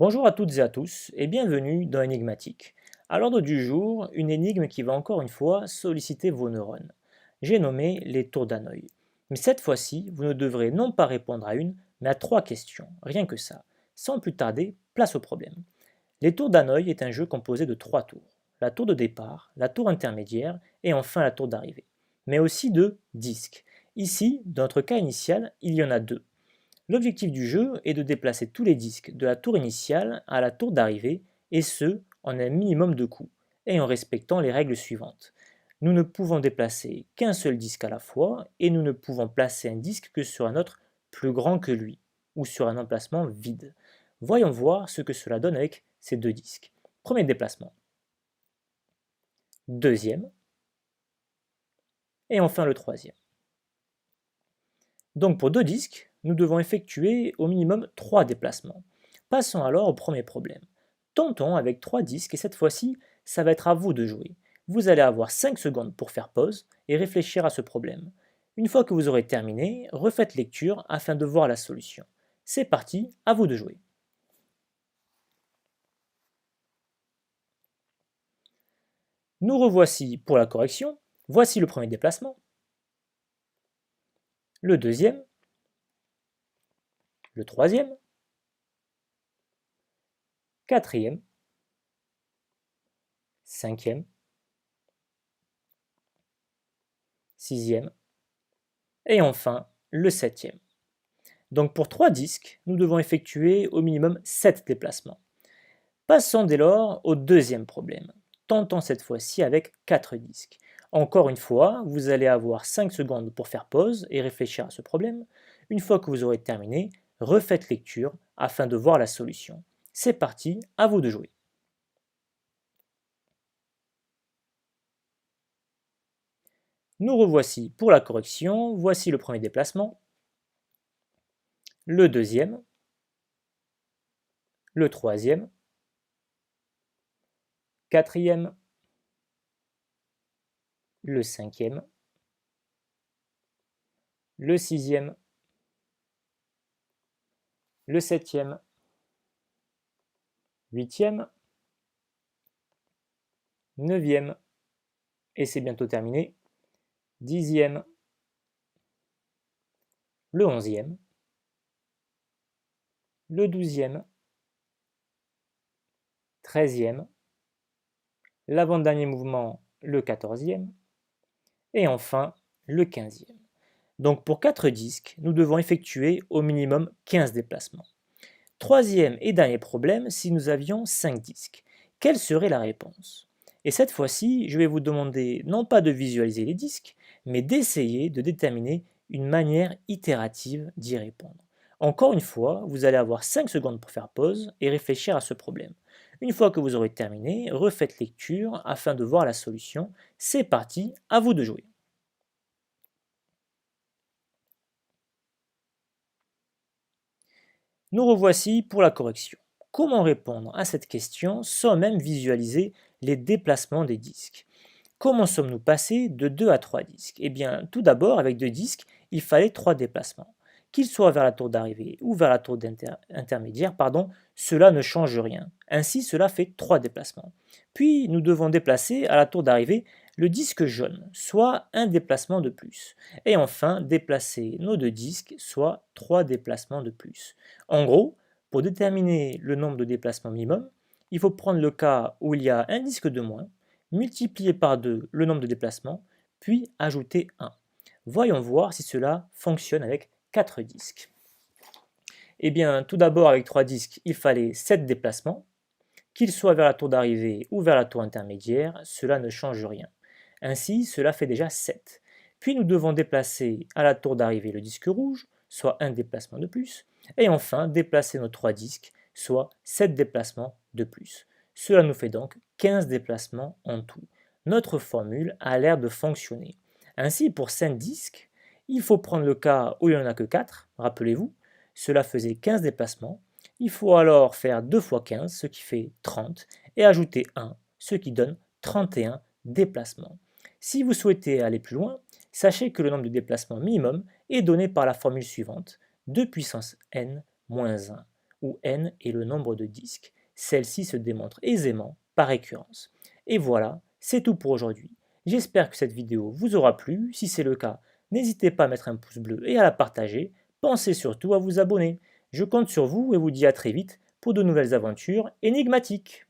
Bonjour à toutes et à tous et bienvenue dans Énigmatique. À l'ordre du jour, une énigme qui va encore une fois solliciter vos neurones. J'ai nommé les tours d'Hanoï. Mais cette fois-ci, vous ne devrez non pas répondre à une, mais à trois questions, rien que ça. Sans plus tarder, place au problème. Les tours d'Hanoï est un jeu composé de trois tours. La tour de départ, la tour intermédiaire et enfin la tour d'arrivée. Mais aussi de disques. Ici, dans notre cas initial, il y en a deux. L'objectif du jeu est de déplacer tous les disques de la tour initiale à la tour d'arrivée, et ce, en un minimum de coups, et en respectant les règles suivantes. Nous ne pouvons déplacer qu'un seul disque à la fois, et nous ne pouvons placer un disque que sur un autre plus grand que lui, ou sur un emplacement vide. Voyons voir ce que cela donne avec ces deux disques. Premier déplacement. Deuxième, et enfin le troisième. Donc pour deux disques, nous devons effectuer au minimum 3 déplacements. Passons alors au premier problème. Tentons avec 3 disques et cette fois-ci, ça va être à vous de jouer. Vous allez avoir 5 secondes pour faire pause et réfléchir à ce problème. Une fois que vous aurez terminé, refaites lecture afin de voir la solution. C'est parti, à vous de jouer. Nous revoici pour la correction. Voici le premier déplacement, le deuxième, le troisième, quatrième, cinquième, sixième et enfin le septième. Donc pour 3 disques, nous devons effectuer au minimum 7 déplacements. Passons dès lors au deuxième problème. Tentons cette fois-ci avec 4 disques. Encore une fois, vous allez avoir 5 secondes pour faire pause et réfléchir à ce problème. Une fois que vous aurez terminé, refaites lecture afin de voir la solution. C'est parti, à vous de jouer. Nous revoici pour la correction. Voici le premier déplacement, le deuxième, le troisième, quatrième, le cinquième, le sixième, le septième, huitième, neuvième, et c'est bientôt terminé, dixième, le onzième, le douzième, treizième, l'avant-dernier mouvement, le quatorzième, et enfin le quinzième. Donc pour 4 disques, nous devons effectuer au minimum 15 déplacements. Troisième et dernier problème, si nous avions 5 disques, quelle serait la réponse? Et cette fois-ci, je vais vous demander non pas de visualiser les disques, mais d'essayer de déterminer une manière itérative d'y répondre. Encore une fois, vous allez avoir 5 secondes pour faire pause et réfléchir à ce problème. Une fois que vous aurez terminé, refaites lecture afin de voir la solution. C'est parti, à vous de jouer. Nous revoici pour la correction. Comment répondre à cette question sans même visualiser les déplacements des disques? Comment sommes-nous passés de 2 à 3 disques? Eh bien, tout d'abord, avec 2 disques, il fallait 3 déplacements. Qu'ils soient vers la tour d'arrivée ou vers la tour intermédiaire, cela ne change rien. Ainsi, cela fait 3 déplacements. Puis, nous devons déplacer à la tour d'arrivée le disque jaune, soit un déplacement de plus. Et enfin, déplacer nos deux disques, soit 3 déplacements de plus. En gros, pour déterminer le nombre de déplacements minimum, il faut prendre le cas où il y a un disque de moins, multiplier par 2 le nombre de déplacements, puis ajouter 1. Voyons voir si cela fonctionne avec 4 disques. Eh bien, tout d'abord, avec 3 disques, il fallait 7 déplacements. Qu'ils soient vers la tour d'arrivée ou vers la tour intermédiaire, cela ne change rien. Ainsi, cela fait déjà 7. Puis nous devons déplacer à la tour d'arrivée le disque rouge, soit un déplacement de plus, et enfin déplacer nos 3 disques, soit 7 déplacements de plus. Cela nous fait donc 15 déplacements en tout. Notre formule a l'air de fonctionner. Ainsi, pour 5 disques, il faut prendre le cas où il n'y en a que 4, rappelez-vous, cela faisait 15 déplacements. Il faut alors faire 2 fois 15, ce qui fait 30, et ajouter 1, ce qui donne 31 déplacements. Si vous souhaitez aller plus loin, sachez que le nombre de déplacements minimum est donné par la formule suivante, 2 puissance n moins 1, où n est le nombre de disques. Celle-ci se démontre aisément par récurrence. Et voilà, c'est tout pour aujourd'hui. J'espère que cette vidéo vous aura plu. Si c'est le cas, n'hésitez pas à mettre un pouce bleu et à la partager. Pensez surtout à vous abonner. Je compte sur vous et vous dis à très vite pour de nouvelles aventures énigmatiques.